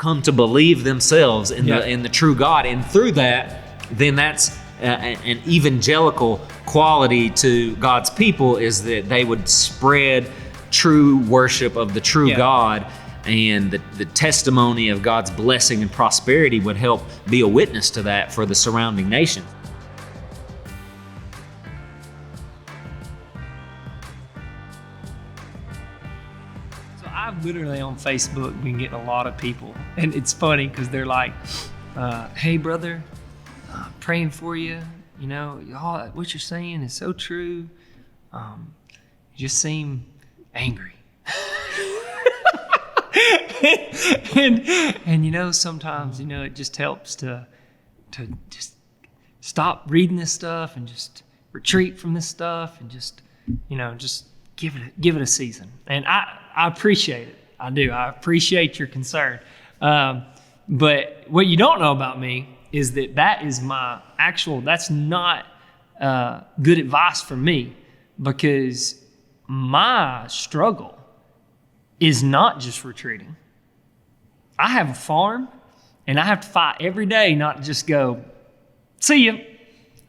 come to believe themselves in the true God, and through that, then that's an evangelical quality to God's people, is that they would spread true worship of the true God, and the testimony of God's blessing and prosperity would help be a witness to that for the surrounding nations. I've literally on Facebook been getting a lot of people, and it's funny because they're like, hey brother, praying for you, you know, y'all, what you're saying is so true. You just seem angry. and you know, sometimes, you know, it just helps to just stop reading this stuff and just retreat from this stuff and just, you know, just give it a season. And I appreciate it. I do. I appreciate your concern. But what you don't know about me is that is my actual, that's not good advice for me, because my struggle is not just retreating. I have a farm, and I have to fight every day not to just go, see ya,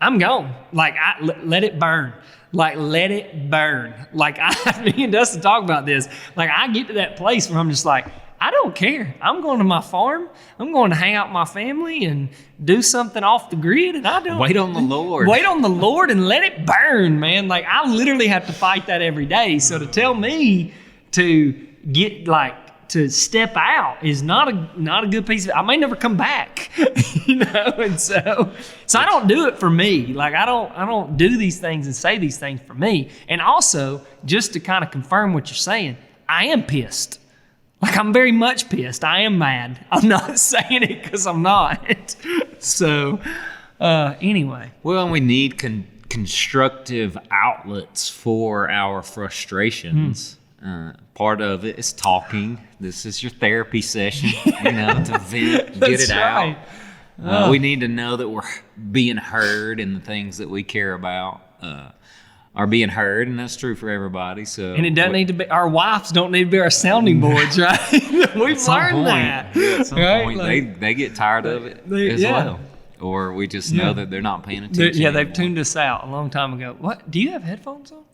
I'm gone. Like, let it burn. Like, let it burn. Like, me and Dustin talk about this. Like, I get to that place where I'm just like, I don't care. I'm going to my farm. I'm going to hang out with my family and do something off the grid. And I don't. Wait on the Lord. Wait on the Lord and let it burn, man. Like, I literally have to fight that every day. So to tell me to get, like, to step out is not a good piece of it. I may never come back, you know. And so I don't do it for me. Like, I don't do these things and say these things for me. And also, just to kind of confirm what you're saying, I am pissed. Like, I'm very much pissed. I am mad. I'm not saying it because I'm not. So anyway. Well, we need constructive outlets for our frustrations. Part of it is talking. This is your therapy session, you know, to vent, get it out. Right. We need to know that we're being heard, and the things that we care about are being heard, and that's true for everybody. So, and it doesn't need to be. Our wives don't need to be our sounding boards, right? We've learned that. Yeah, at some right? point, like, they get tired of it as well, or we just know that they're not paying attention. They've anymore. tuned us out a long time ago. What? Do you have headphones on?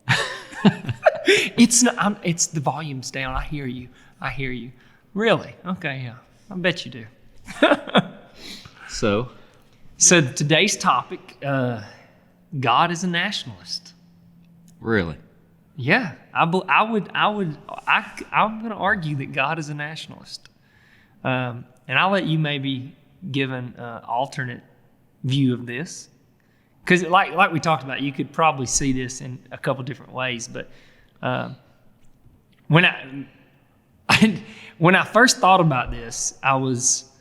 It's not. It's the volume's down. I hear you. Really? Okay. Yeah. I bet you do. So today's topic: God is a nationalist. Really? Yeah. I'm going to argue that God is a nationalist. And I'll let you maybe give an alternate view of this. Because like we talked about, you could probably see this in a couple different ways. But when I first thought about this, I was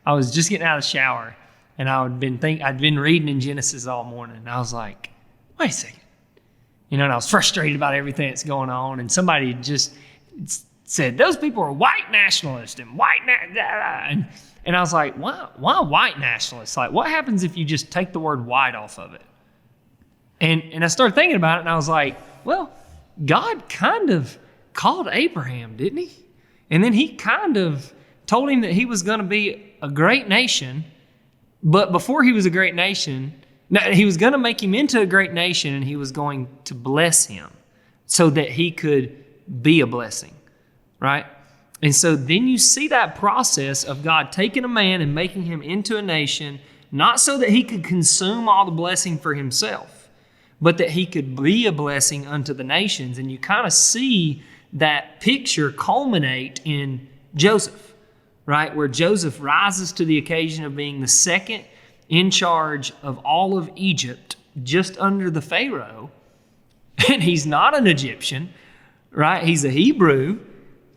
just getting out of the shower, and I'd been reading in Genesis all morning, and I was like, wait a second. You know, and I was frustrated about everything that's going on, and somebody just said, those people are white nationalists and and I was like, why white nationalists? Like, what happens if you just take the word white off of it? And I started thinking about it, and I was like, well, God kind of called Abraham, didn't he? And then he kind of told him that he was going to be a great nation, but before he was a great nation, he was going to make him into a great nation, and he was going to bless him so that he could be a blessing, right? And so then you see that process of God taking a man and making him into a nation, not so that he could consume all the blessing for himself, but that he could be a blessing unto the nations. And you kind of see that picture culminate in Joseph, right? Where Joseph rises to the occasion of being the second in charge of all of Egypt, just under the Pharaoh. And he's not an Egyptian, right? He's a Hebrew.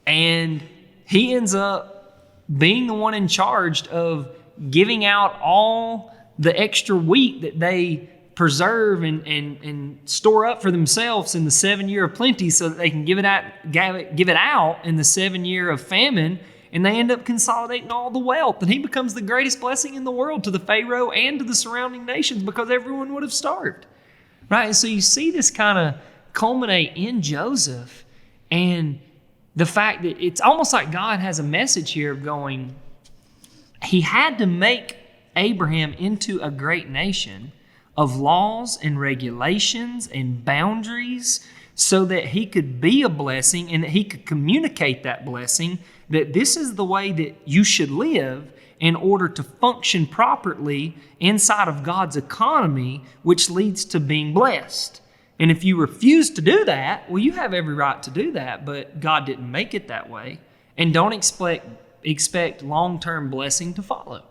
And he ends up being the one in charge of giving out all the extra wheat that they preserve and store up for themselves in the 7 year of plenty, so that they can give it out in the 7 year of famine. And they end up consolidating all the wealth. And he becomes the greatest blessing in the world to the Pharaoh and to the surrounding nations, because everyone would have starved, right? And so you see this kind of culminate in Joseph. And the fact that it's almost like God has a message here of going, he had to make Abraham into a great nation of laws and regulations and boundaries so that he could be a blessing and that he could communicate that blessing, that this is the way that you should live in order to function properly inside of God's economy, which leads to being blessed. And if you refuse to do that, well, you have every right to do that, but God didn't make it that way. And don't expect long-term blessing to follow.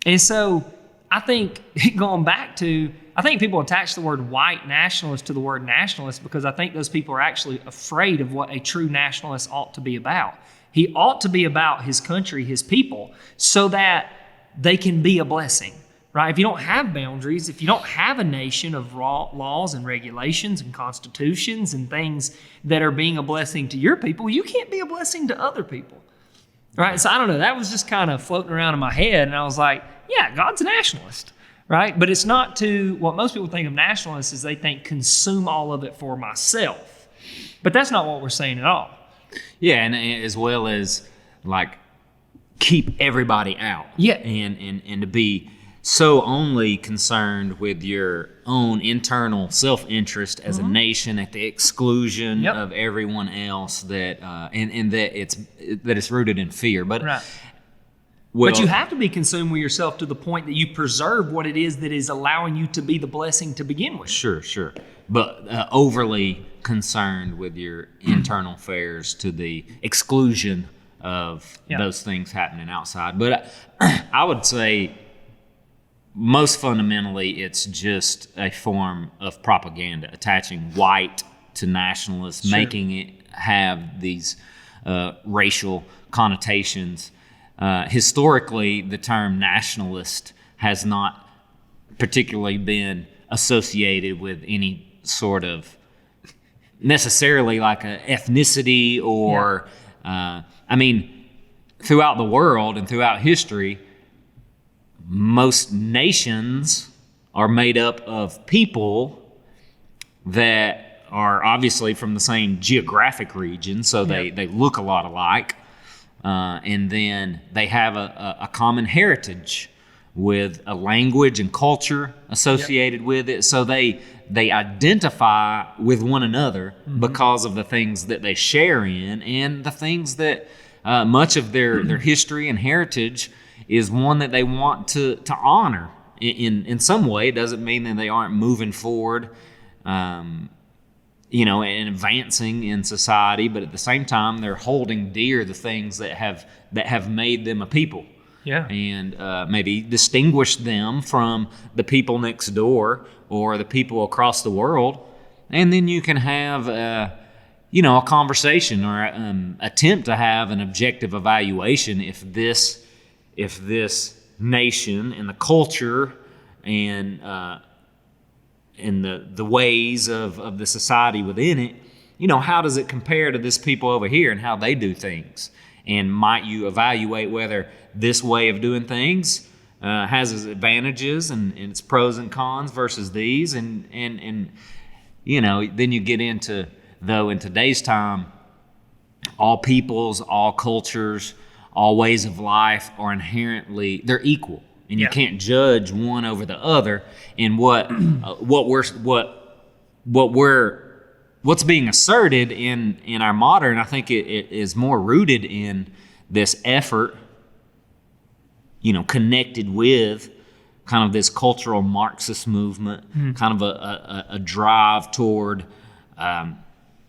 And so I think going back to, I think people attach the word white nationalist to the word nationalist because I think those people are actually afraid of what a true nationalist ought to be about. He ought to be about his country, his people, so that they can be a blessing. Right? If you don't have boundaries, if you don't have a nation of laws and regulations and constitutions and things that are being a blessing to your people, you can't be a blessing to other people. Right? So I don't know. That was just kind of floating around in my head. And I was like, yeah, God's a nationalist. Right? But it's not to, what most people think of nationalists is they think consume all of it for myself. But that's not what we're saying at all. Yeah, and as well as like keep everybody out. Yeah. And to be so only concerned with your own internal self-interest as a nation at the exclusion of everyone else that and that it's rooted in fear. But right. Well, but you have to be consumed with yourself to the point that you preserve what it is that is allowing you to be the blessing to begin with. Sure. But overly concerned with your internal affairs to the exclusion of those things happening outside. But I would say most fundamentally, it's just a form of propaganda, attaching white to nationalists, making it have these racial connotations. Historically, the term nationalist has not particularly been associated with any sort of necessarily like an ethnicity or, I mean, throughout the world and throughout history, most nations are made up of people that are obviously from the same geographic region, so they look a lot alike, and then they have a common heritage with a language and culture associated with it, so they identify with one another because of the things that they share in and the things that much of their history and heritage is one that they want to honor in some way. It doesn't mean that they aren't moving forward, and advancing in society, but at the same time, they're holding dear the things that have made them a people. Yeah. And maybe distinguish them from the people next door or the people across the world. And then you can have a conversation or attempt to have an objective evaluation if this nation and the culture and the ways of the society within it, how does it compare to this people over here and how they do things? And might you evaluate whether this way of doing things has its advantages and its pros and cons versus these? And then you get into, though, in today's time, all peoples, all cultures, all ways of life are inherently, they're equal. And you can't judge one over the other. And what's being asserted in our modern, I think it is more rooted in this effort, connected with kind of this cultural Marxist movement, kind of a drive toward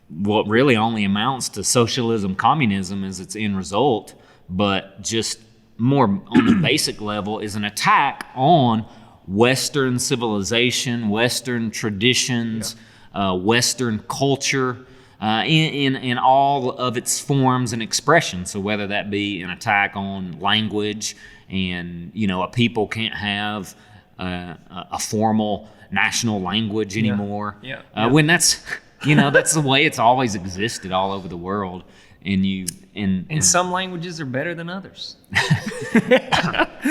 what really only amounts to socialism, communism as its end result, but just more on the basic level is an attack on Western civilization, Western traditions, Western culture, in all of its forms and expressions. So whether that be an attack on language, and a people can't have a formal national language anymore, when that's that's the way it's always existed all over the world. And some languages are better than others.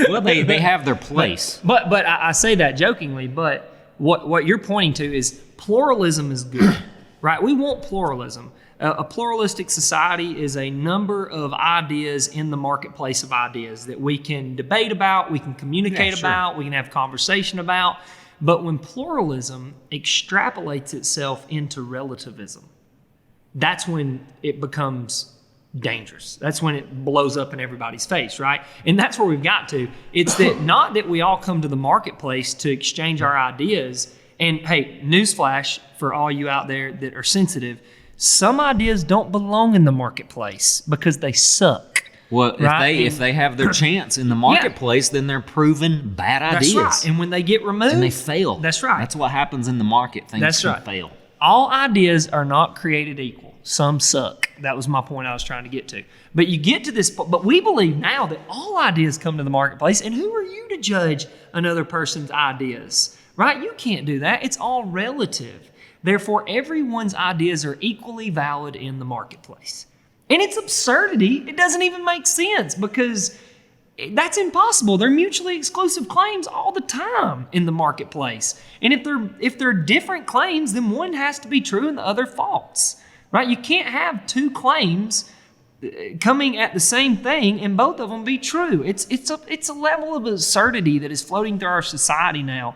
Well, they have their place. But I say that jokingly, but what you're pointing to is pluralism is good, right? We want pluralism. A pluralistic society is a number of ideas in the marketplace of ideas that we can debate about, we can communicate about, we can have conversation about. But when pluralism extrapolates itself into relativism, that's when it becomes dangerous. That's when it blows up in everybody's face, right? And that's where we've got to. It's that not that we all come to the marketplace to exchange our ideas. And hey, newsflash for all you out there that are sensitive, some ideas don't belong in the marketplace because they suck. Well, right? if they have their chance in the marketplace, then they're proven bad ideas. That's right. And when they get removed, and they fail. That's right. That's what happens in the market. Things can fail. All ideas are not created equal. Some suck. That was my point I was trying to get to. But you get to this, but we believe now that all ideas come to the marketplace, and who are you to judge another person's ideas? Right? You can't do that. It's all relative. Therefore, everyone's ideas are equally valid in the marketplace. And it's absurdity. It doesn't even make sense because that's impossible. They're mutually exclusive claims all the time in the marketplace. And if they're different claims, then one has to be true and the other false. Right? You can't have two claims coming at the same thing and both of them be true. It's a level of absurdity that is floating through our society now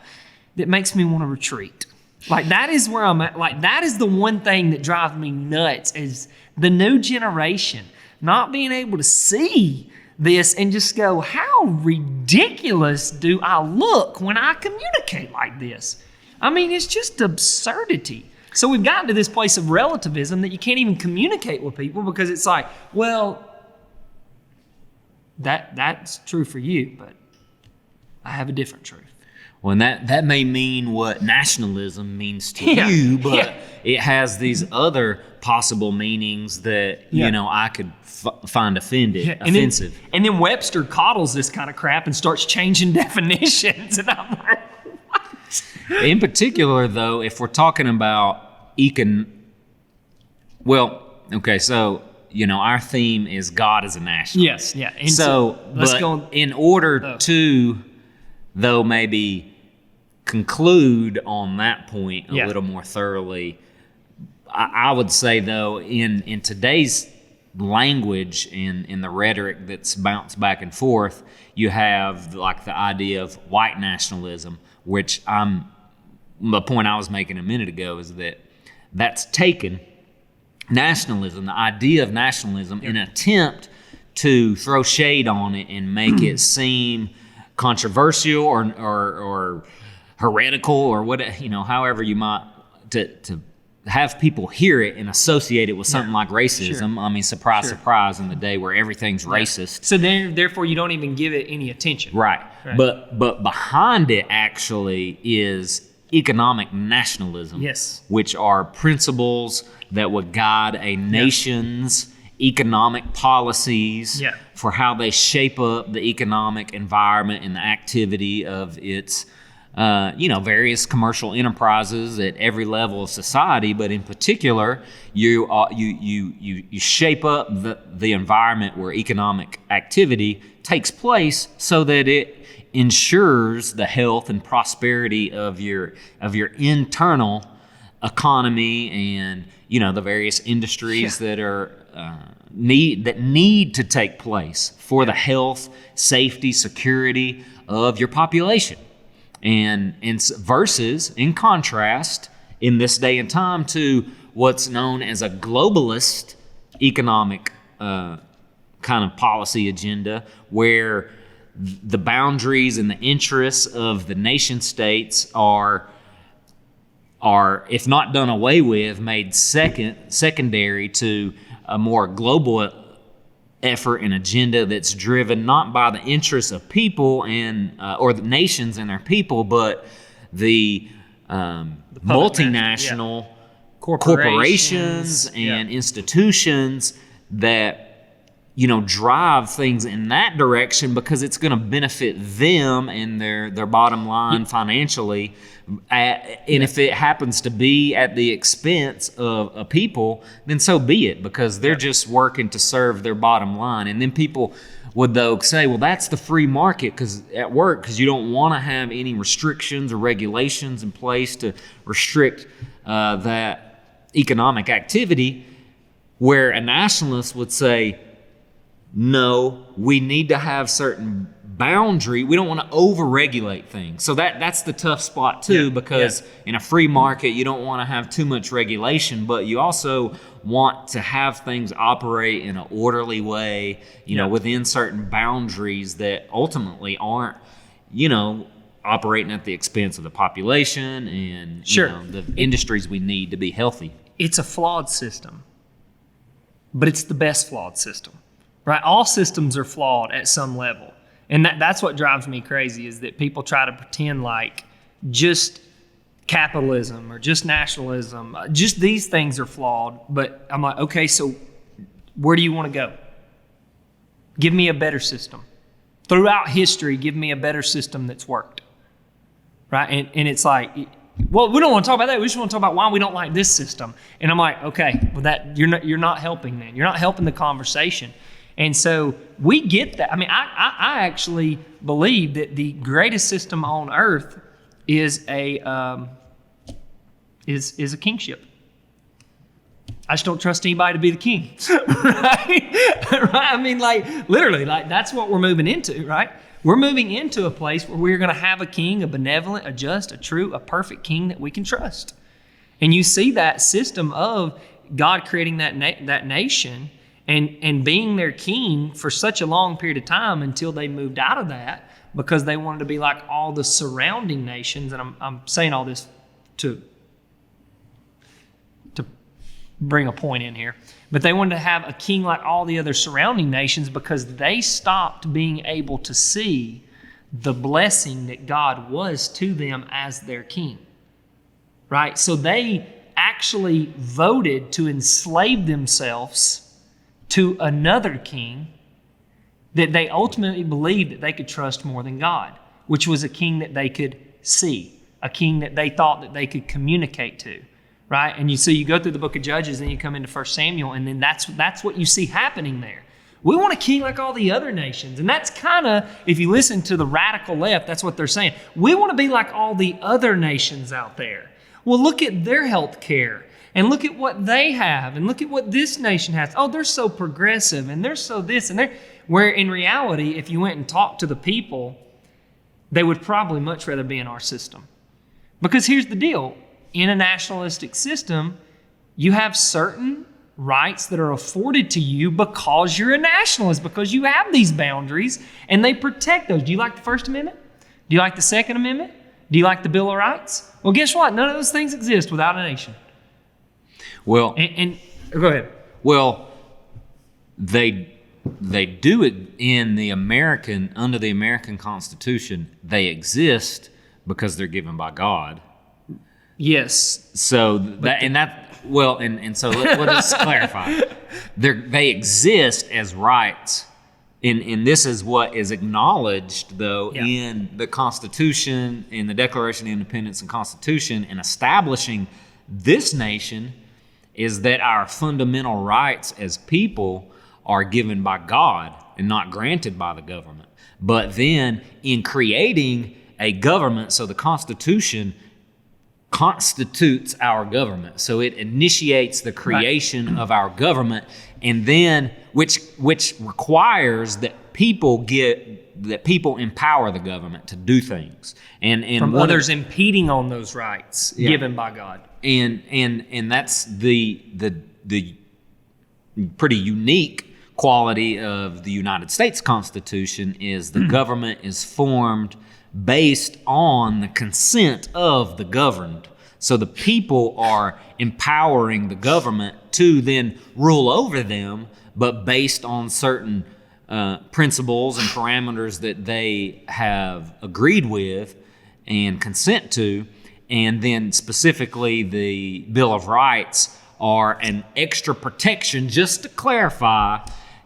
that makes me want to retreat. Like, that is where I'm at. Like, that is the one thing that drives me nuts is the new generation not being able to see this and just go, how ridiculous do I look when I communicate like this? I mean, it's just absurdity. So we've gotten to this place of relativism that you can't even communicate with people because it's like, well, that's true for you, but I have a different truth. Well, and that may mean what nationalism means to you, but it has these other possible meanings that, you know, I could find offensive. And then Webster coddles this kind of crap and starts changing definitions. And I'm like, what? In particular, though, if we're talking about so, you know, our theme is God as a nationalist. Yes, yeah. And so let's go. In order to, though, maybe conclude on that point a little more thoroughly, I would say, though, in today's language and in the rhetoric that's bounced back and forth, you have like the idea of white nationalism, which the point I was making a minute ago is that's taken nationalism, the idea of nationalism, in an attempt to throw shade on it and make it seem controversial or heretical or what, you know, however you might, to have people hear it and associate it with something like racism. Sure. I mean, surprise in the day where everything's racist. So therefore you don't even give it any attention. Right. But behind it actually is economic nationalism, which are principles that would guide a nation's economic policies for how they shape up the economic environment and the activity of its various commercial enterprises at every level of society. But in particular, you shape up the environment where economic activity takes place so that it ensures the health and prosperity of your internal economy and, you know, the various industries that are need to take place for the health, safety, security of your population. And versus, in contrast, in this day and time, to what's known as a globalist economic kind of policy agenda, where the boundaries and the interests of the nation states are, if not done away with, made secondary to a more global effort and agenda that's driven not by the interests of people and or the nations and their people, but the multinational corporations and institutions that, you know, drive things in that direction because it's going to benefit them and their bottom line financially. And if it happens to be at the expense of a people, then so be it, because they're just working to serve their bottom line. And then people would, though, say, well, that's the free market because you don't want to have any restrictions or regulations in place to restrict that economic activity. Where a nationalist would say, no, we need to have certain boundary. We don't want to over-regulate things. So that's the tough spot too, because in a free market, you don't want to have too much regulation, but you also want to have things operate in an orderly way, you know, within certain boundaries that ultimately aren't, you know, operating at the expense of the population and you know, the industries we need to be healthy. It's a flawed system, but it's the best flawed system, right? All systems are flawed at some level. And that's what drives me crazy, is that people try to pretend like just capitalism or just nationalism, just these things are flawed. But I'm like, okay, so where do you want to go? Give me a better system. Throughout history, give me a better system that's worked, right? And it's like, well, we don't want to talk about that. We just want to talk about why we don't like this system. And I'm like, okay, well, that you're not helping then. You're not helping the conversation. And so we get that. I mean, I actually believe that the greatest system on earth is a kingship. I just don't trust anybody to be the king, right? Right? I mean, like literally, like that's what we're moving into, right? We're moving into a place where we're going to have a king, a benevolent, a just, a true, a perfect king that we can trust. And you see that system of God creating that nation and being their king for such a long period of time until they moved out of that because they wanted to be like all the surrounding nations. And I'm saying all this to bring a point in here. But they wanted to have a king like all the other surrounding nations because they stopped being able to see the blessing that God was to them as their king, right? So they actually voted to enslave themselves to another king that they ultimately believed that they could trust more than God, which was a king that they could see, a king that they thought that they could communicate to, right? And you go through the book of Judges, and you come into 1 Samuel, and then that's what you see happening there. We want a king like all the other nations. And that's kind of, if you listen to the radical left, that's what they're saying. We want to be like all the other nations out there. Well, look at their health care. And look at what they have, and look at what this nation has. Oh, they're so progressive, and they're so this, and they're... Where in reality, if you went and talked to the people, they would probably much rather be in our system. Because here's the deal. In a nationalistic system, you have certain rights that are afforded to you because you're a nationalist, because you have these boundaries, and they protect those. Do you like the First Amendment? Do you like the Second Amendment? Do you like the Bill of Rights? Well, guess what? None of those things exist without a nation. Well, and go ahead. Well, they do it in the under the American Constitution. They exist because they're given by God. Yes. So so let's clarify. They exist as rights, and this is what is acknowledged though in the Constitution, in the Declaration of Independence and Constitution, and establishing this nation. Is that our fundamental rights as people are given by God and not granted by the government. But then in creating a government, so the Constitution constitutes our government. So it initiates the creation of our government, and then which requires that people empower the government to do things. And from others impeding on those rights given by God. And that's the pretty unique quality of the United States Constitution is the government is formed based on the consent of the governed. So the people are empowering the government to then rule over them, but based on certain principles and parameters that they have agreed with and consent to. And then specifically the Bill of Rights are an extra protection. Just to clarify,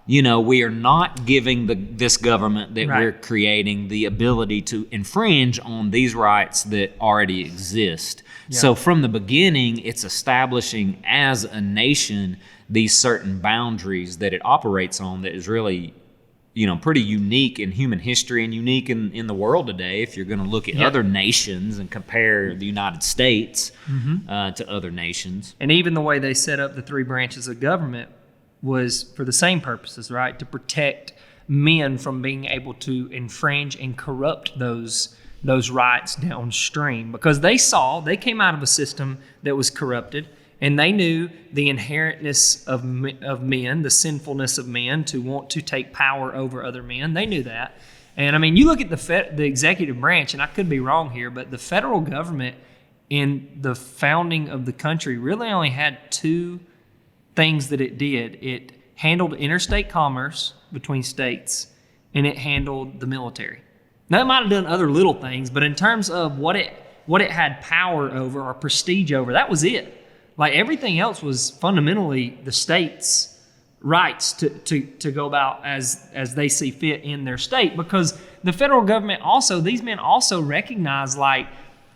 we are not giving this government that we're creating the ability to infringe on these rights that already exist. Yeah. So from the beginning, it's establishing as a nation these certain boundaries that it operates on that is really pretty unique in human history and unique in the world today. If you're going to look at other nations and compare the United States to other nations. And even the way they set up the three branches of government was for the same purposes, right? To protect men from being able to infringe and corrupt those rights downstream, because they came out of a system that was corrupted, and they knew the inherentness of men, the sinfulness of men to want to take power over other men. They knew that. And I mean, you look at the executive branch, and I could be wrong here, but the federal government in the founding of the country really only had two things that it did. It handled interstate commerce between states, and it handled the military. Now, it might have done other little things, but in terms of what it had power over or prestige over, that was it. Like, everything else was fundamentally the state's rights to go about as they see fit in their state, because the federal government these men also recognize, like,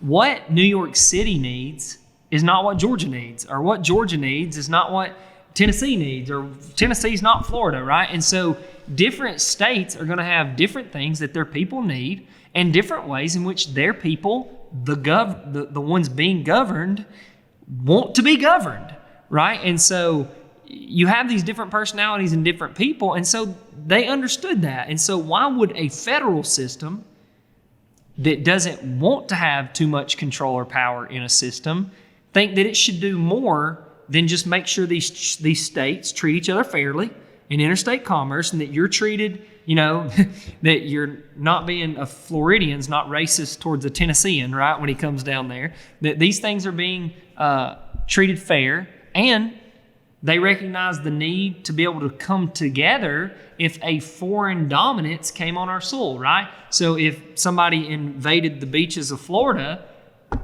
what New York City needs is not what Georgia needs, or what Georgia needs is not what Tennessee needs, or Tennessee's not Florida, right? And so different states are going to have different things that their people need, and different ways in which their people, the ones being governed, want to be governed, right? And so you have these different personalities and different people, and so they understood that. And so why would a federal system that doesn't want to have too much control or power in a system think that it should do more than just make sure these states treat each other fairly in interstate commerce, and that you're treated, that you're not being a Floridian's not racist towards a Tennessean, right, when he comes down there, that these things are being treated fair, and they recognize the need to be able to come together if a foreign dominance came on our soil, right? So if somebody invaded the beaches of Florida,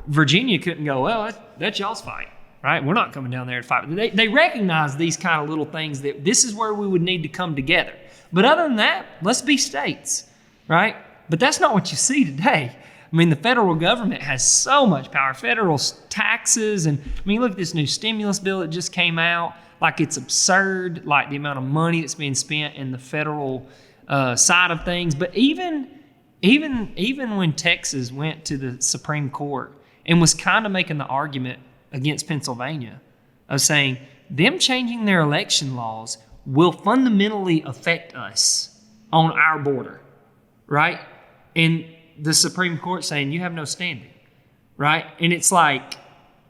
Virginia couldn't go, well, that's y'all's fight, right? We're not coming down there to fight. They recognize these kind of little things, that this is where we would need to come together. But other than that, let's be states, right? But that's not what you see today. I mean, the federal government has so much power, federal taxes, and I mean, look at this new stimulus bill that just came out. Like, it's absurd, like the amount of money that's being spent in the federal side of things. But even when Texas went to the Supreme Court and was kind of making the argument against Pennsylvania of saying them changing their election laws will fundamentally affect us on our border, right? And the Supreme Court saying you have no standing, right? And it's like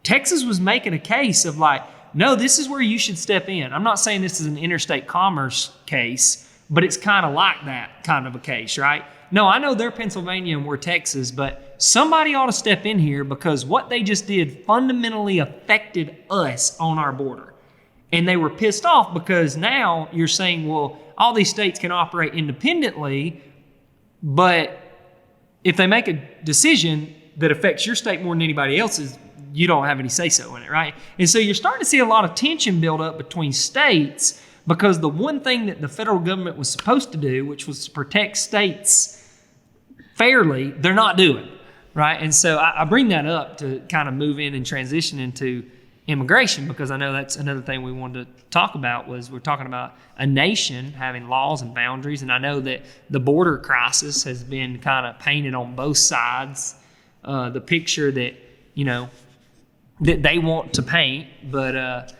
Texas was making a case of like, no, this is where you should step in. I'm not saying this is an interstate commerce case, but it's kind of like that kind of a case, right? No, I know they're Pennsylvania and we're Texas, but somebody ought to step in here, because what they just did fundamentally affected us on our border. And they were pissed off because now you're saying, well, all these states can operate independently, but if they make a decision that affects your state more than anybody else's, you don't have any say-so in it, right? And so you're starting to see a lot of tension build up between states, because the one thing that the federal government was supposed to do, which was to protect states fairly, they're not doing, right? And so I bring that up to kind of move in and transition into immigration, because I know that's another thing we wanted to talk about. We're talking about a nation having laws and boundaries, and I know that the border crisis has been kind of painted on both sides, the picture that, that they want to paint, but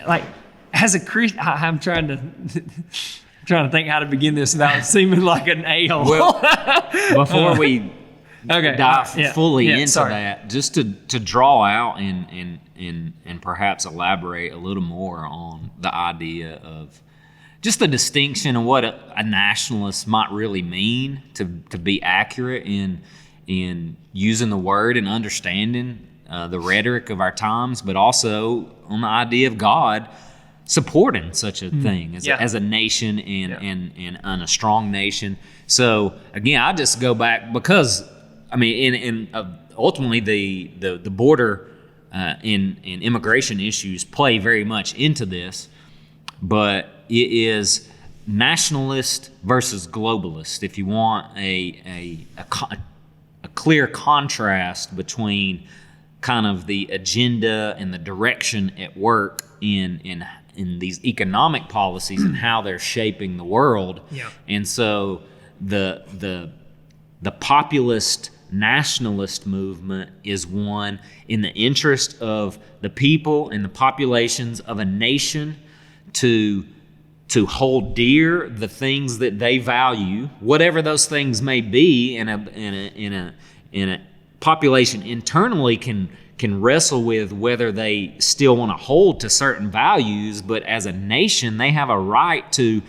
like, as a Christian, I'm trying to think how to begin this without seeming like an a-hole. Well, before we dive fully into that, just to draw out and perhaps elaborate a little more on the idea of just the distinction of what a nationalist might really mean, to be accurate in using the word and understanding the rhetoric of our times, but also on the idea of God supporting such a thing as a nation and a strong nation. So again, I just go back because I mean, ultimately the border and immigration issues play very much into this, but it is nationalist versus globalist. If you want a clear contrast between kind of the agenda and the direction at work in these economic policies and how they're shaping the world. Yeah. And so the populist nationalist movement is one in the interest of the people and the populations of a nation to hold dear the things that they value, whatever those things may be. In a population internally can wrestle with whether they still want to hold to certain values, but as a nation, they have a right to,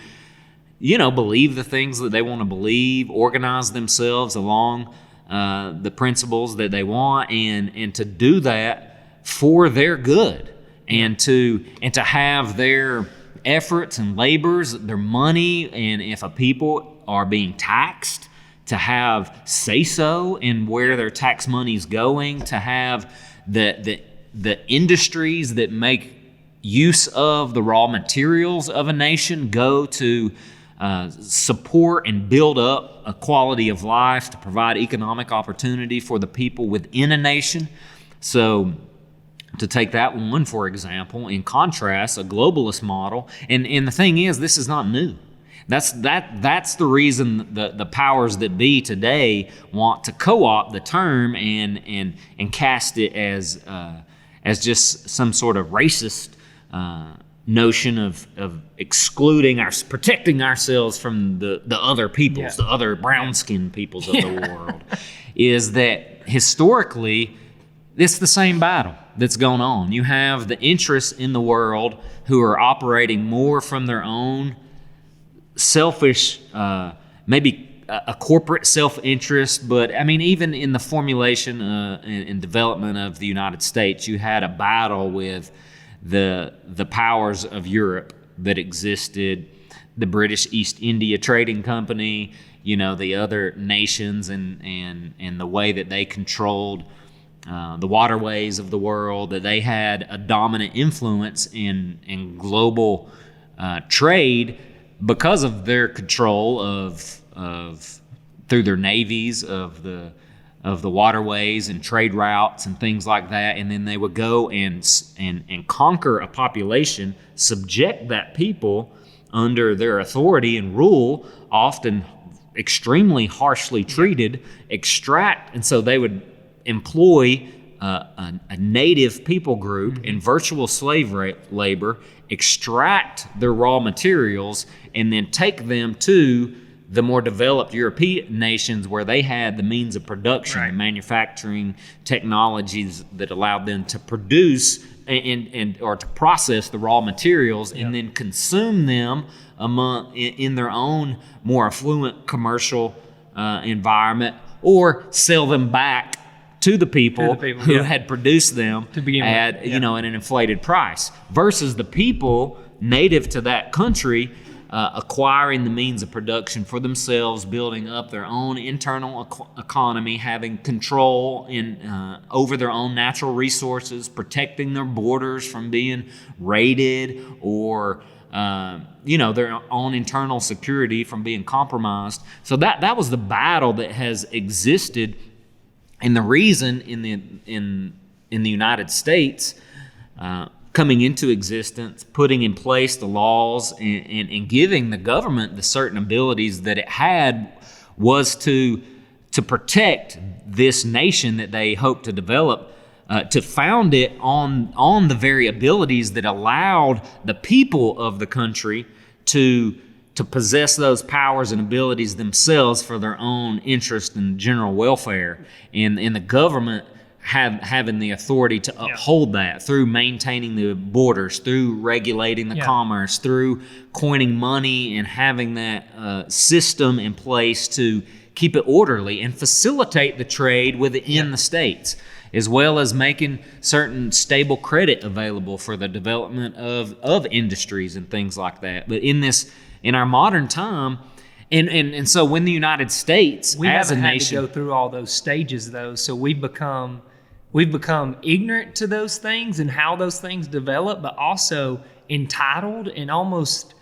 believe the things that they want to believe, organize themselves along the principles that they want, and to do that for their good, and to have their efforts and labors, their money, and if a people are being taxed, to have say-so in where their tax money is going, to have the industries that make use of the raw materials of a nation go to support and build up a quality of life, to provide economic opportunity for the people within a nation. So to take that one, for example, in contrast, a globalist model, and the thing is, this is not new. That's the reason the powers that be today want to co-opt the term and cast it as just some sort of racist notion of excluding protecting ourselves from the other peoples, the other brown-skinned peoples of the world. Is that historically it's the same battle that's going on. You have the interests in the world who are operating more from their own selfish, maybe a corporate self-interest, but I mean, even in the formulation and development of the United States, you had a battle with the powers of Europe that existed, the British East India Trading Company, the other nations, and the way that they controlled the waterways of the world, that they had a dominant influence in global trade because of their control of through their navies of the waterways and trade routes and things like that. And then they would go and conquer a population, subject that people under their authority and rule, often extremely harshly treated, extract, and so they would employ a native people group in virtual slave labor, extract their raw materials, and then take them to the more developed European nations where they had the means of production, the manufacturing technologies that allowed them to produce or to process the raw materials and then consume them in their own more affluent commercial environment, or sell them back to the people who had produced them at at an inflated price, versus the people native to that country acquiring the means of production for themselves, building up their own internal economy, having control over their own natural resources, protecting their borders from being raided, or their own internal security from being compromised. So that was the battle that has existed. And the reason in the United States coming into existence, putting in place the laws and giving the government the certain abilities that it had, was to protect this nation that they hoped to develop, to found it on the very abilities that allowed the people of the country to possess those powers and abilities themselves for their own interest and general welfare, and the government having the authority to uphold that through maintaining the borders, through regulating the commerce, through coining money and having that system in place to keep it orderly and facilitate the trade within the states, as well as making certain stable credit available for the development of industries and things like that. But in our modern time, and so when the United States, we as a haven't nation, had to go through all those stages though, so we've become ignorant to those things and how those things develop, but also entitled and almost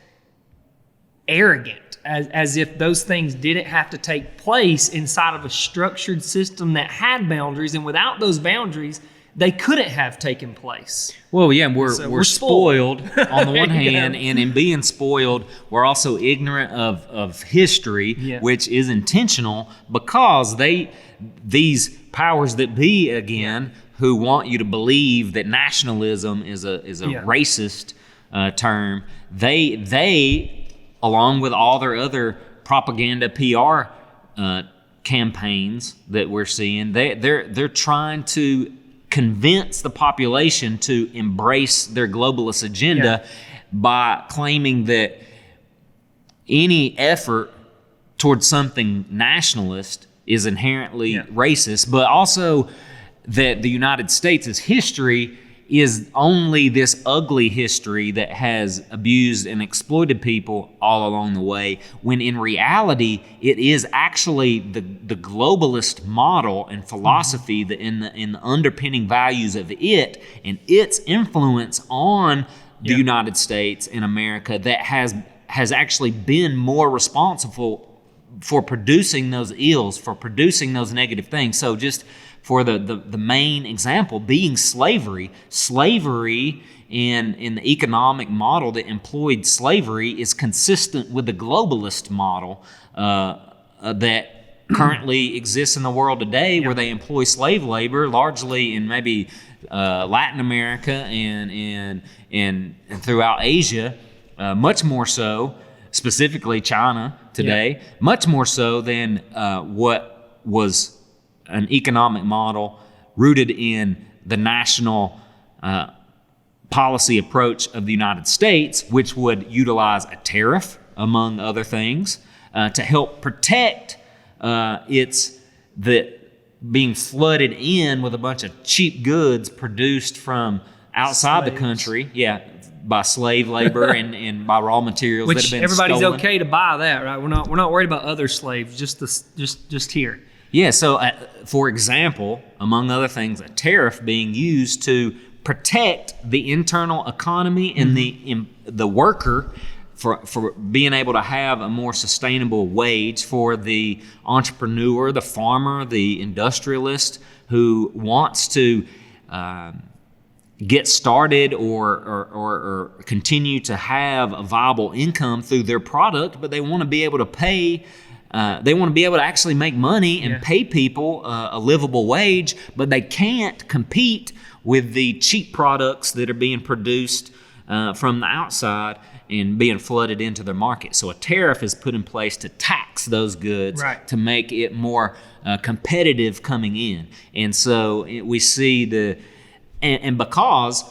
arrogant, as if those things didn't have to take place inside of a structured system that had boundaries, and without those boundaries, they couldn't have taken place. Well, yeah, So we're spoiled on the one There you hand, go. and in being spoiled, we're also ignorant of history, Yeah. which is intentional because these powers that be again, who want you to believe that nationalism is a Yeah. racist term, they along with all their other propaganda PR campaigns that we're seeing, they're trying to convince the population to embrace their globalist agenda by claiming that any effort towards something nationalist is inherently racist, but also that the United States' history is only this ugly history that has abused and exploited people all along the way, when in reality it is actually the globalist model and philosophy that in the underpinning values of it and its influence on the United States and America that has actually been more responsible for producing those ills, for producing those negative things. So just for the main example being slavery in the economic model that employed slavery is consistent with the globalist model that currently exists in the world today, where they employ slave labor largely in maybe Latin America and throughout Asia, much more so, specifically China today, much more so than what was an economic model rooted in the national policy approach of the United States, which would utilize a tariff, among other things, to help protect being flooded in with a bunch of cheap goods produced from outside the country, by slave labor and by raw materials that have been everybody's stolen. okay to buy that, right? We're not worried about other slaves, just here. Yeah, so for example, among other things, a tariff being used to protect the internal economy and the worker for being able to have a more sustainable wage for the entrepreneur, the farmer, the industrialist who wants to get started or continue to have a viable income through their product, but they want to be able to pay. They want to be able to actually make money and pay people a livable wage, but they can't compete with the cheap products that are being produced from the outside and being flooded into their market. So a tariff is put in place to tax those goods to make it more competitive coming in. And so we see and because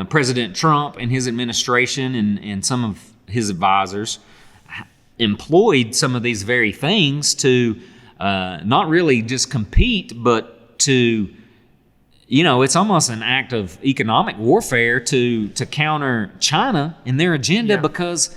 President Trump and his administration and some of his advisors employed some of these very things to not really just compete, but to, it's almost an act of economic warfare to counter China and their agenda, because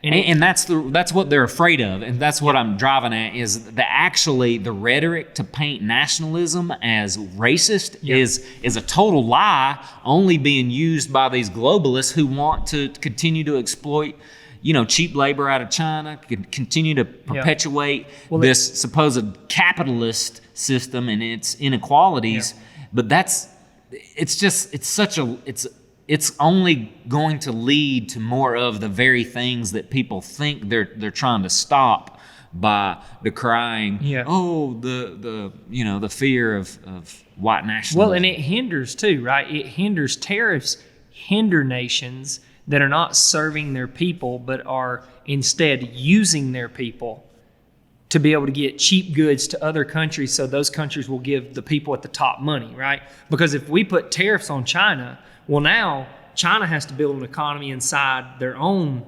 and that's what they're afraid of, and that's what I'm driving at, is the rhetoric to paint nationalism as racist is a total lie, only being used by these globalists who want to continue to exploit cheap labor out of China, continue to perpetuate this supposed capitalist system and its inequalities. But it's only going to lead to more of the very things that people think they're trying to stop by decrying. The fear of white nationalism. Well, and it hinders too, right? It hinders tariffs, hinder nations that are not serving their people, but are instead using their people to be able to get cheap goods to other countries, so those countries will give the people at the top money, right? Because if we put tariffs on China, well, now China has to build an economy inside their own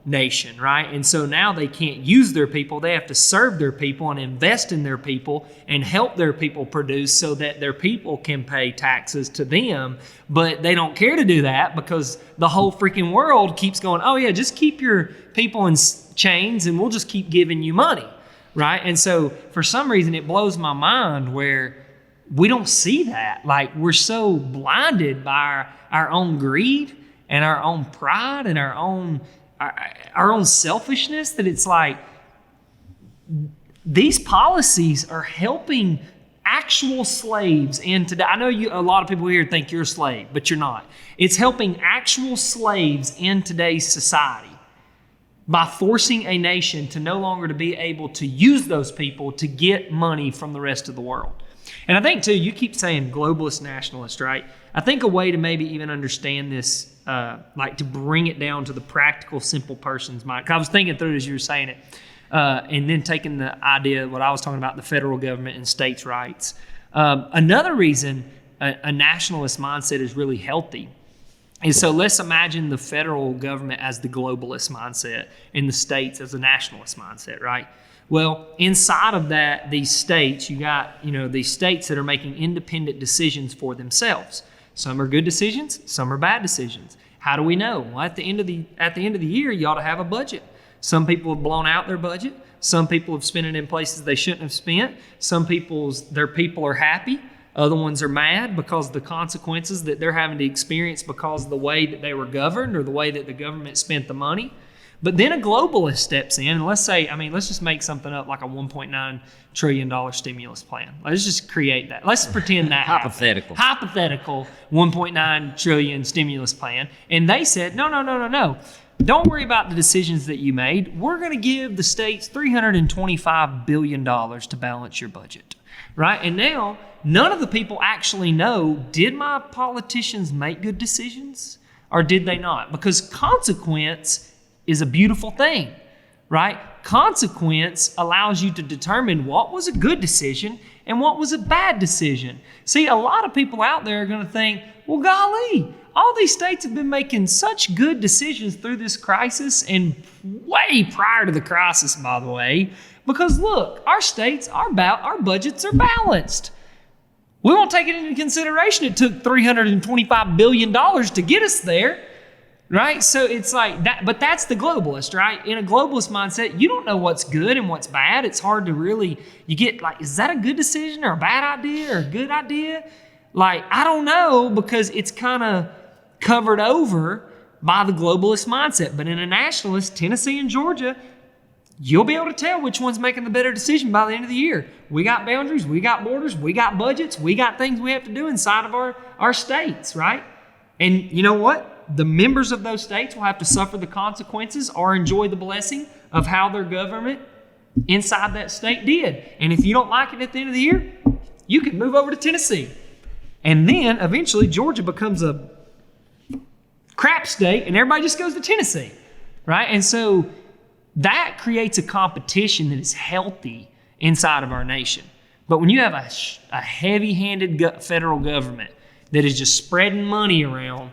nation, right? And so now they can't use their people. They have to serve their people and invest in their people and help their people produce so that their people can pay taxes to them. But they don't care to do that because the whole freaking world keeps going, oh yeah, just keep your people in chains and we'll just keep giving you money, right? And so for some reason it blows my mind where we don't see that. Like, we're so blinded by our own greed and our own pride and our own selfishness that it's like these policies are helping actual slaves in today. I know a lot of people here think you're a slave, but you're not. It's helping actual slaves in today's society by forcing a nation to no longer to be able to use those people to get money from the rest of the world. And I think, too, you keep saying globalist nationalist, right? I think a way to maybe even understand this, like to bring it down to the practical, simple person's mind. 'Cause I was thinking through it as you were saying it, and then taking the idea of what I was talking about, the federal government and states' rights. Another reason a nationalist mindset is really healthy is, so let's imagine the federal government as the globalist mindset and the states as the nationalist mindset, right? Well, inside of that, these states, you got, these states that are making independent decisions for themselves. Some are good decisions, some are bad decisions. How do we know? Well, at the end of the year, you ought to have a budget. Some people have blown out their budget. Some people have spent it in places they shouldn't have spent. Their people are happy. Other ones are mad because of the consequences that they're having to experience because of the way that they were governed or the way that the government spent the money. But then a globalist steps in, and let's just make something up like a $1.9 trillion stimulus plan. Let's just create that. Let's pretend that Hypothetical. Hypothetical $1.9 trillion stimulus plan. And they said, no. Don't worry about the decisions that you made. We're going to give the states $325 billion to balance your budget, right? And now, none of the people actually know, did my politicians make good decisions or did they not? Because consequence is a beautiful thing, right? Consequence allows you to determine what was a good decision and what was a bad decision. See, a lot of people out there are going to think, well, golly, all these states have been making such good decisions through this crisis and way prior to the crisis, by the way, because look, our states, our budgets are balanced. We won't take it into consideration. It took $325 billion to get us there, right? So it's like that, but that's the globalist, right? In a globalist mindset, you don't know what's good and what's bad. It's hard to really, you get like, is that a good decision or a bad idea or a good idea? Like, I don't know, because it's kind of covered over by the globalist mindset. But in a nationalist, Tennessee and Georgia, you'll be able to tell which one's making the better decision by the end of the year. We got boundaries, we got borders, we got budgets, we got things we have to do inside of our states, right? And you know what? The members of those states will have to suffer the consequences or enjoy the blessing of how their government inside that state did. And if you don't like it at the end of the year, you can move over to Tennessee. And then eventually Georgia becomes a crap state and everybody just goes to Tennessee, right? And so that creates a competition that is healthy inside of our nation. But when you have a heavy-handed federal government that is just spreading money around,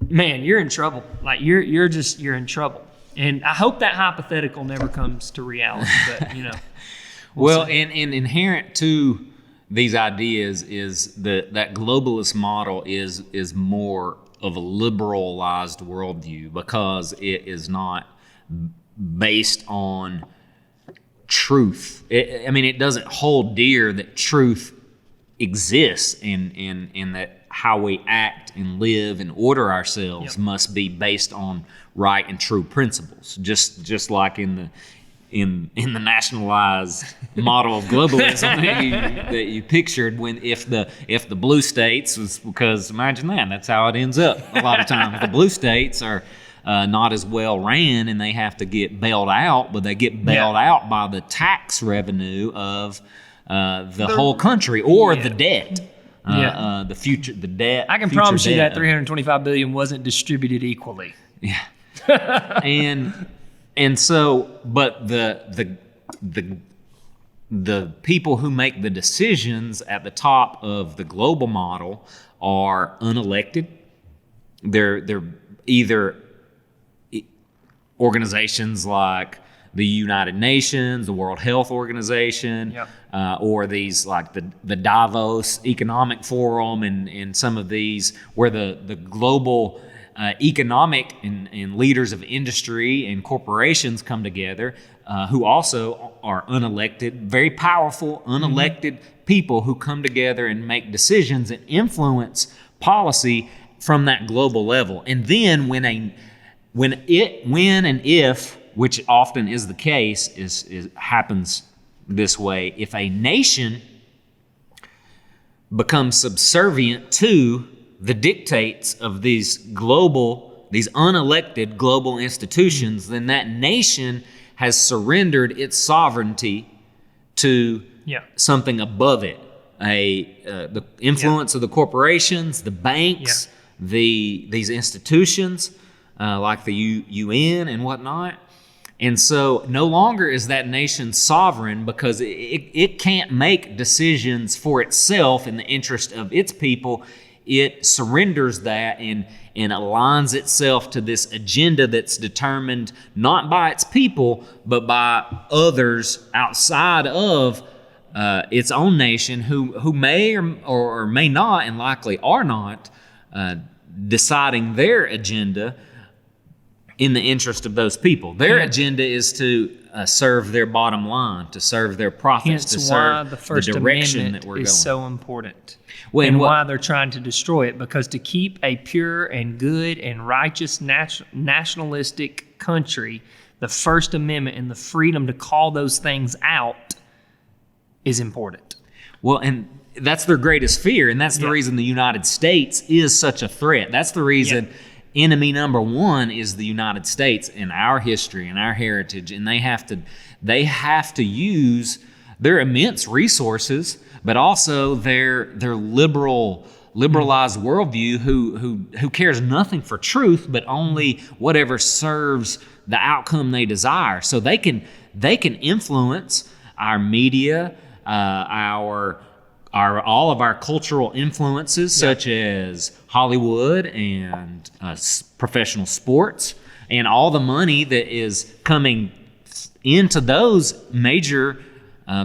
man, you're in trouble. Like you're in trouble. And I hope that hypothetical never comes to reality. But well, and inherent to these ideas is that globalist model is more of a liberalized worldview because it is not based on truth. It doesn't hold dear that truth exists in that how we act and live and order ourselves must be based on right and true principles. Just like in the nationalized model of globalism that you pictured, if the blue states was, because imagine that's how it ends up a lot of times. The blue states are not as well ran and they have to get bailed out, but they get bailed out by the tax revenue of the whole country or the debt. The debt. I can promise you that $325 billion wasn't distributed equally. Yeah. and so, but the people who make the decisions at the top of the global model are unelected. They're either organizations like the United Nations, the World Health Organization, or these like the Davos Economic Forum and some of these where the global economic and leaders of industry and corporations come together, who also are unelected, very powerful unelected people who come together and make decisions and influence policy from that global level. And then when and if, which often is the case, is happens this way, if a nation become subservient to the dictates of these unelected global institutions, then that nation has surrendered its sovereignty to something above it. The influence of the corporations, the banks, these institutions like the UN and whatnot. And so no longer is that nation sovereign because it can't make decisions for itself in the interest of its people. It surrenders that and aligns itself to this agenda that's determined not by its people, but by others outside of its own nation who may or may not, and likely are not, deciding their agenda in the interest of those people. Their agenda is to serve their bottom line, to serve their profits, to serve the First direction Amendment that we're is going. so important. Well, and why they're trying to destroy it, because to keep a pure and good and righteous nationalistic country, the First Amendment and the freedom to call those things out is important. Well, and that's their greatest fear, and that's the reason the United States is such a threat. That's the reason enemy number one is the United States in our history and our heritage, and they have to use their immense resources, but also their liberalized worldview, who cares nothing for truth, but only whatever serves the outcome they desire. So they can influence our media, all of our cultural influences, such as Hollywood and professional sports, and all the money that is coming into those major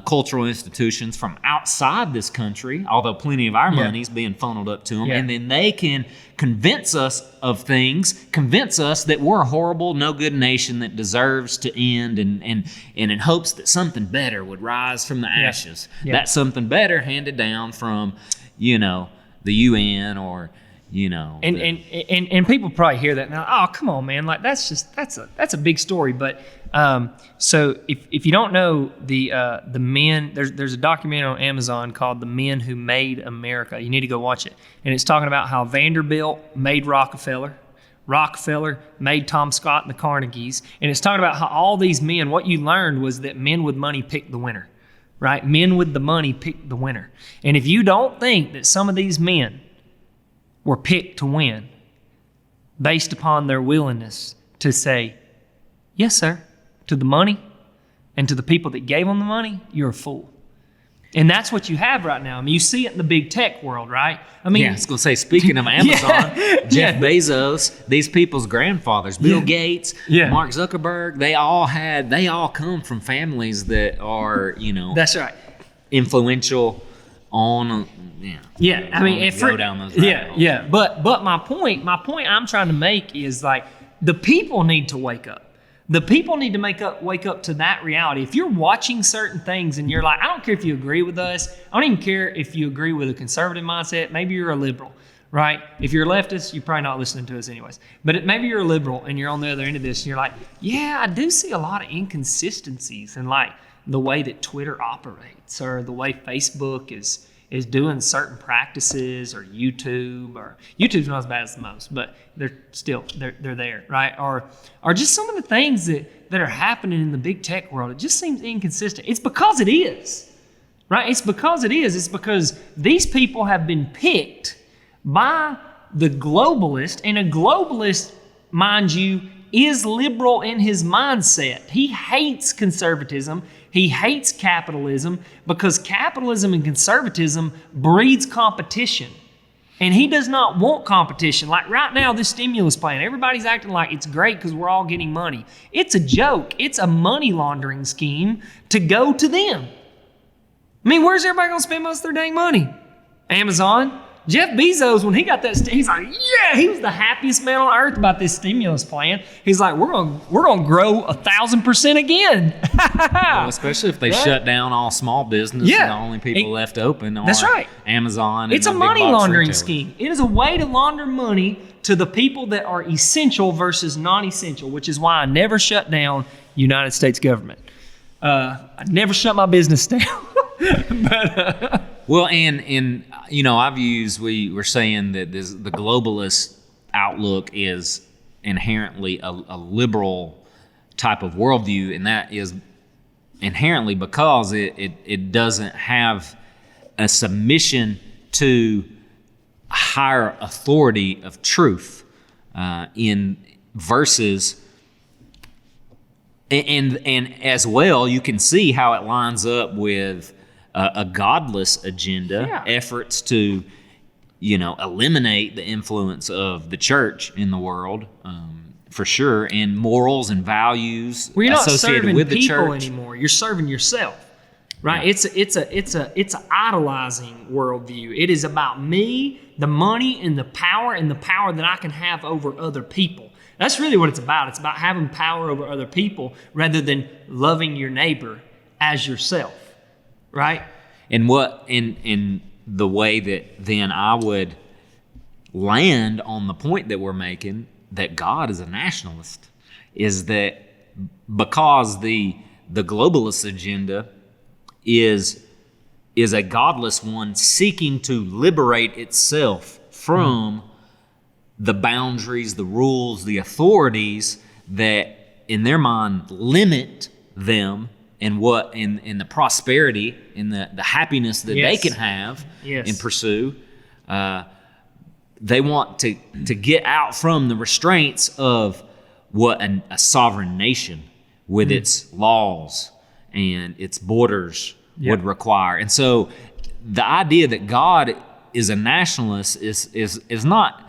cultural institutions from outside this country, although plenty of our money is being funneled up to them. And then they can convince us of things, convince us that we're a horrible, no good nation that deserves to end, and in hopes that something better would rise from the ashes. That something better handed down from, the UN or, And people probably hear that now. Oh, come on, man! Like that's a big story. But so if you don't know the men, there's a documentary on Amazon called "The Men Who Made America." You need to go watch it, and it's talking about how Vanderbilt made Rockefeller. Rockefeller made Tom Scott and the Carnegies, and it's talking about how all these men. What you learned was that men with money picked the winner, right? Men with the money picked the winner. And if you don't think that some of these men were picked to win based upon their willingness to say, yes, sir, to the money and to the people that gave them the money, you're a fool. And that's what you have right now. I mean, you see it in the big tech world, right? I mean, I was going to say, speaking of Amazon, Jeff Bezos, these people's grandfathers, Bill Gates, Mark Zuckerberg, they all come from families that are, that's right, influential on. I mean, if go down those rabbit holes. But my point I'm trying to make is like the people need to wake up. The people need to wake up to that reality. If you're watching certain things and you're like, I don't care if you agree with us. I don't even care if you agree with a conservative mindset. Maybe you're a liberal, right? If you're a leftist, you're probably not listening to us anyways. But maybe you're a liberal and you're on the other end of this and you're like, I do see a lot of inconsistencies in like the way that Twitter operates or the way Facebook is doing certain practices, or YouTube's not as bad as the most, but they're there, right? Or just some of the things that are happening in the big tech world. It just seems inconsistent. It's because it is, right? It's because it is. It's because these people have been picked by the globalist, and a globalist, mind you, is liberal in his mindset. He hates conservatism. He hates capitalism because capitalism and conservatism breeds competition. And he does not want competition. Like right now, this stimulus plan, everybody's acting like it's great because we're all getting money. It's a joke. It's a money laundering scheme to go to them. I mean, where's everybody going to spend most of their dang money? Amazon. Jeff Bezos, when he got that, he's like, he was the happiest man on earth about this stimulus plan. He's like, we're gonna grow 1,000% again. Well, especially if they shut down all small business and the only people left open are Amazon. It's a money laundering scheme. It is a way to launder money to the people that are essential versus non-essential, which is why I never shut down United States government. I never shut my business down. Well, and we were saying that the globalist outlook is inherently a liberal type of worldview, and that is inherently because it doesn't have a submission to higher authority of truth in verses. And as well, you can see how it lines up with a godless agenda, efforts to, eliminate the influence of the church in the world, for sure, and morals and values you're not associated serving with the people church anymore. You're serving yourself, right? Yeah. It's an idolizing worldview. It is about me, the money, and the power that I can have over other people. That's really what it's about. It's about having power over other people rather than loving your neighbor as yourself, right? And what in the way that then I would land on the point that we're making, that God is a nationalist, is that because the globalist agenda is a godless one seeking to liberate itself from the boundaries, the rules, the authorities that in their mind limit them and what in the prosperity, in the happiness that they can have and pursue. They want to get out from the restraints of what a sovereign nation with its laws and its borders would require. And so the idea that God is a nationalist is not,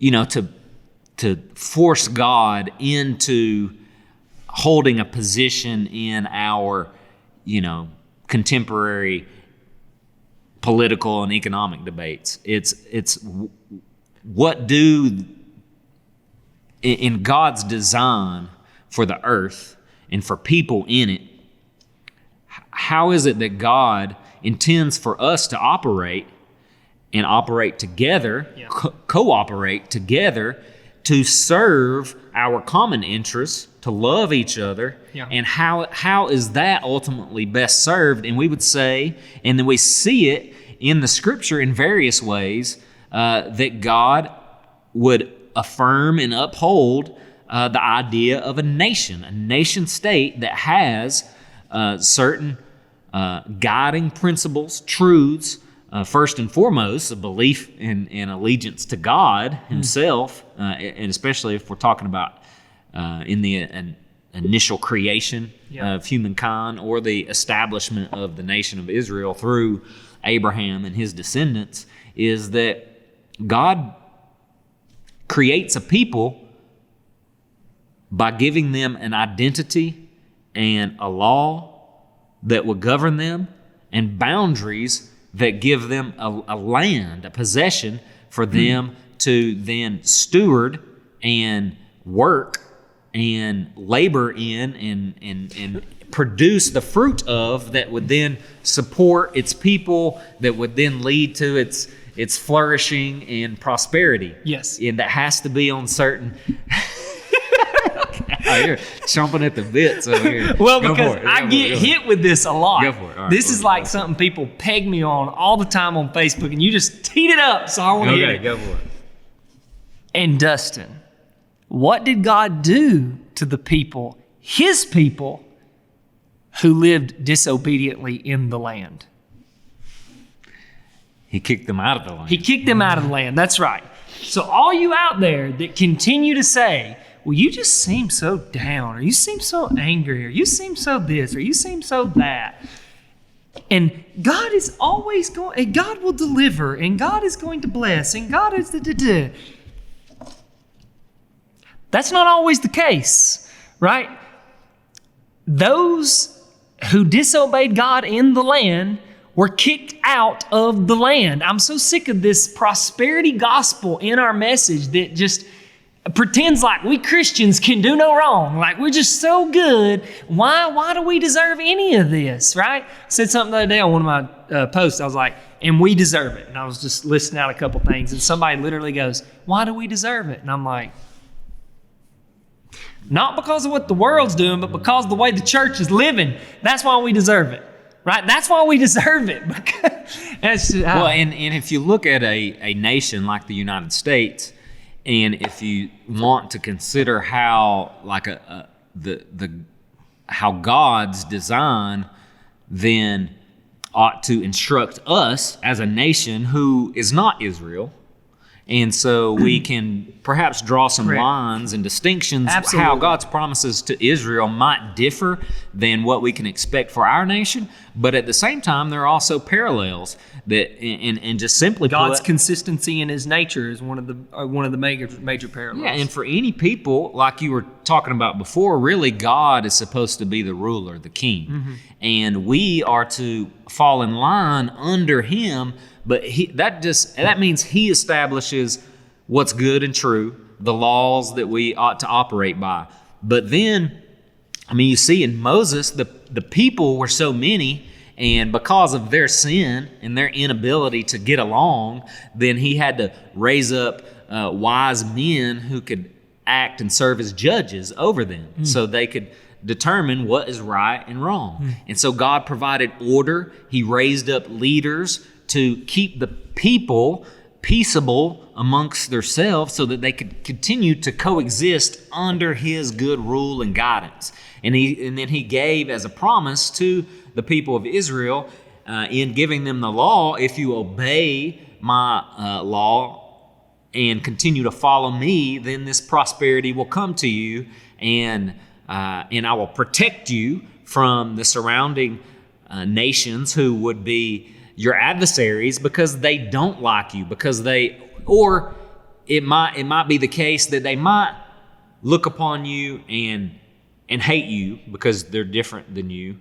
to force God into holding a position in our, contemporary political and economic debates. It's what in God's design for the earth and for people in it, how is it that God intends for us to operate and operate together, cooperate together to serve our common interests, to love each other, and how is that ultimately best served? And we would say, and then we see it in the Scripture in various ways, that God would affirm and uphold the idea of a nation state that has certain guiding principles, truths, first and foremost, a belief in allegiance to God Himself, and especially if we're talking about in the initial creation of humankind or the establishment of the nation of Israel through Abraham and his descendants, is that God creates a people by giving them an identity and a law that will govern them and boundaries that give them a land, a possession for them to then steward and work and labor in and produce the fruit of, that would then support its people, that would then lead to its flourishing and prosperity. Yes. And that has to be on certain... Oh, you're chomping at the bits over here. Well, because I get hit with this a lot. Go for it. All right, this is like something people peg me on all the time on Facebook, and you just teed it up, so I want to hit it. Go for it. And Dustin, what did God do to the people, His people, who lived disobediently in the land? He kicked them out of the land. He kicked them out of the land. That's right. So all you out there that continue to say, well, you just seem so down, or you seem so angry, or you seem so this, or you seem so that. And God is always going, and God will deliver, and God is going to bless, and God is the. That's not always the case, right? Those who disobeyed God in the land were kicked out of the land. I'm so sick of this prosperity gospel in our message that just pretends like we Christians can do no wrong. Like we're just so good. Why do we deserve any of this, right? I said something the other day on one of my posts. I was like, and we deserve it. And I was just listing out a couple things. And somebody literally goes, why do we deserve it? And I'm like, not because of what the world's doing, but because of the way the church is living. That's why we deserve it, right? That's why we deserve it. Well, and if you look at a nation like the United States, and if you want to consider how like how God's design then ought to instruct us as a nation who is not Israel. And so we can perhaps draw some lines and distinctions how God's promises to Israel might differ than what we can expect for our nation. But at the same time, there are also parallels that, and just simply God's put, consistency in His nature is one of the major parallels. yeah, and for any people, like you were talking about before, really God is supposed to be the ruler, the king, and we are to fall in line under Him. But that means He establishes what's good and true, the laws that we ought to operate by. But then, I mean, you see in Moses, the people were so many, and because of their sin and their inability to get along, then he had to raise up wise men who could act and serve as judges over them, so they could determine what is right and wrong. And so God provided order. He raised up leaders to keep the people peaceable amongst themselves so that they could continue to coexist under His good rule and guidance. And then He gave as a promise to the people of Israel in giving them the law, if you obey my law and continue to follow me, then this prosperity will come to you, and I will protect you from the surrounding nations who would be your adversaries because they don't like you, or it might be the case that they might look upon you and hate you because they're different than you,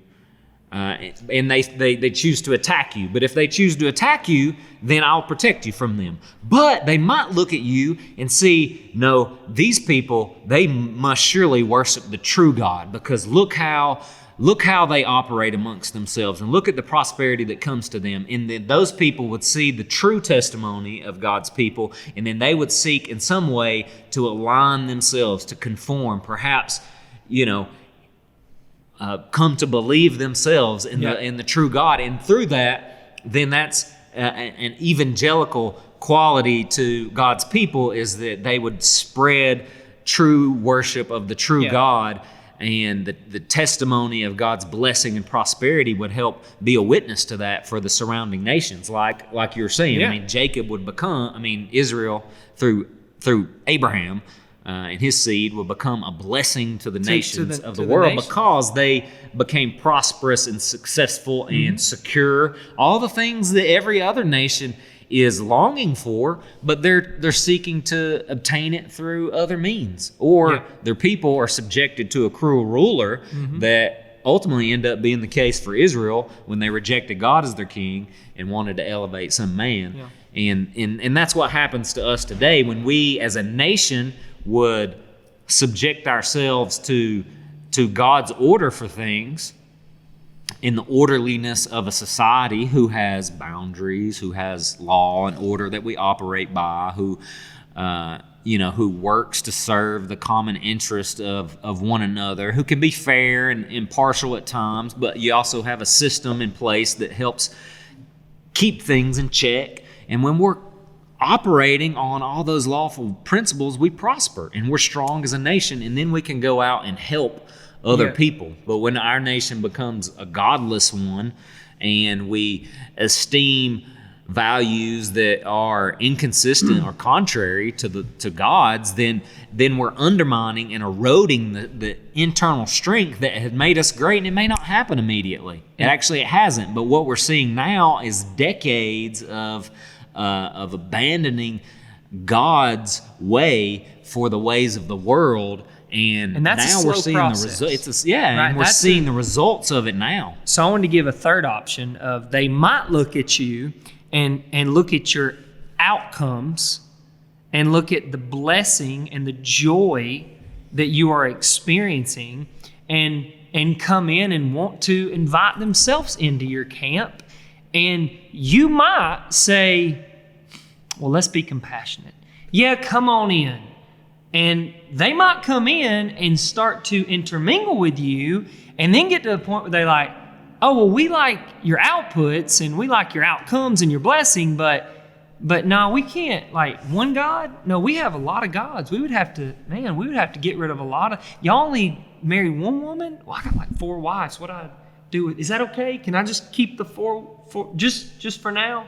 and they choose to attack you. But if they choose to attack you, then I'll protect you from them. But they might look at you and see, no, these people, they must surely worship the true God, because look how they operate amongst themselves, and look at the prosperity that comes to them. And then those people would see the true testimony of God's people, and then they would seek in some way to align themselves, to conform, perhaps, come to believe themselves in the true God. And through that, then that's an evangelical quality to God's people, is that they would spread true worship of the true God. And the testimony of God's blessing and prosperity would help be a witness to that for the surrounding nations, like you're saying. I mean, Israel through Abraham and his seed will become a blessing to the nations of the world, because they became prosperous and successful and secure. All the things that every other nation is longing for, but they're seeking to obtain it through other means, or their people are subjected to a cruel ruler that ultimately ended up being the case for Israel when they rejected God as their king and wanted to elevate some man. And that's what happens to us today when we as a nation would subject ourselves to God's order for things, in the orderliness of a society who has boundaries, who has law and order that we operate by, who works to serve the common interest of one another, who can be fair and impartial at times, but you also have a system in place that helps keep things in check. And when we're operating on all those lawful principles, we prosper and we're strong as a nation, and then we can go out and help other people. But when our nation becomes a godless one, and we esteem values that are inconsistent or contrary to God's, then we're undermining and eroding the internal strength that had made us great. And it may not happen immediately. It hasn't. But what we're seeing now is decades of abandoning God's way for the ways of the world. And that's now we're seeing process. the results. And we're seeing the results of it now. So I wanted to give a third option of, they might look at you and look at your outcomes and look at the blessing and the joy that you are experiencing, and come in and want to invite themselves into your camp. And you might say, well, let's be compassionate. Yeah, come on in. And they might come in and start to intermingle with you, and then get to the point where they're like, oh, well, we like your outputs and we like your outcomes and your blessing, but no, we can't, like, one God? No, we have a lot of gods. We would have to get rid of a lot of, y'all only marry one woman? Well, I got like 4 wives. What do I do? Is that okay? Can I just keep the four just for now?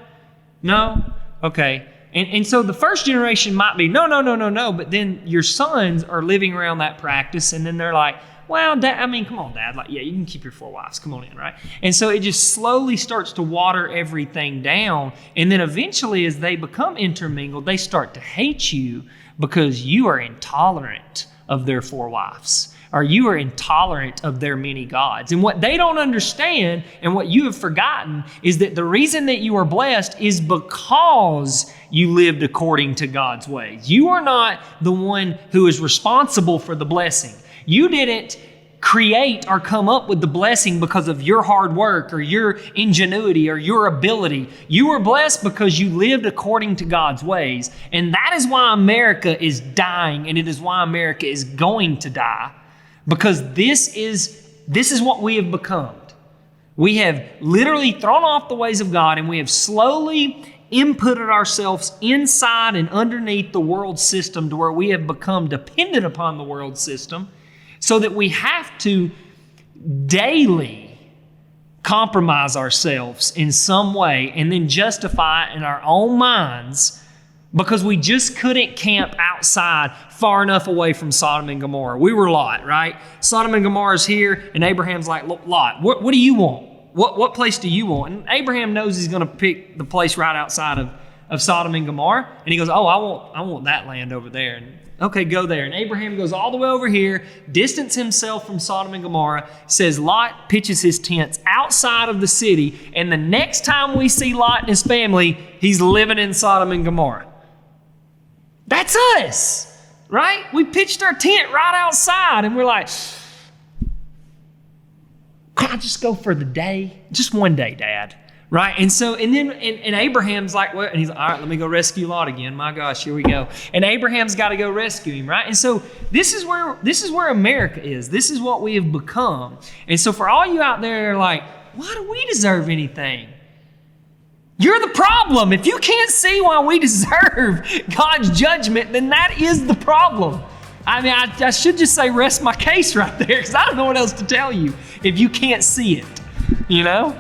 No? Okay. And so the first generation might be, no, but then your sons are living around that practice, and then they're like, well, Dad, I mean, come on, Dad. Like, yeah, you can keep your 4 wives. Come on in, right? And so it just slowly starts to water everything down. And then eventually, as they become intermingled, they start to hate you because you are intolerant of their 4 wives, or you are intolerant of their many gods. And what they don't understand and what you have forgotten is that the reason that you are blessed is because you lived according to God's ways. You are not the one who is responsible for the blessing. You didn't create or come up with the blessing because of your hard work or your ingenuity or your ability. You were blessed because you lived according to God's ways. And that is why America is dying, and it is why America is going to die, because this is what we have become. We have literally thrown off the ways of God, and we have slowly inputted ourselves inside and underneath the world system to where we have become dependent upon the world system, so that we have to daily compromise ourselves in some way and then justify it in our own minds because we just couldn't camp outside far enough away from Sodom and Gomorrah. We were Lot, right? Sodom and Gomorrah is here, and Abraham's like, Lot, what do you want? What place do you want? And Abraham knows he's going to pick the place right outside of Sodom and Gomorrah. And he goes, oh, I want that land over there. And okay, go there. And Abraham goes all the way over here, distance himself from Sodom and Gomorrah, says Lot pitches his tents outside of the city, and the next time we see Lot and his family, he's living in Sodom and Gomorrah. That's us, right? We pitched our tent right outside, and we're like, can I just go for the day? Just one day, Dad. Right? And so, and then Abraham's like, well, and he's like, all right, let me go rescue Lot again. My gosh, here we go. And Abraham's got to go rescue him, right? And so this is where America is. This is what we have become. And so for all you out there like, why do we deserve anything? You're the problem. If you can't see why we deserve God's judgment, then that is the problem. I mean, I should just say rest my case right there, because I don't know what else to tell you if you can't see it, you know?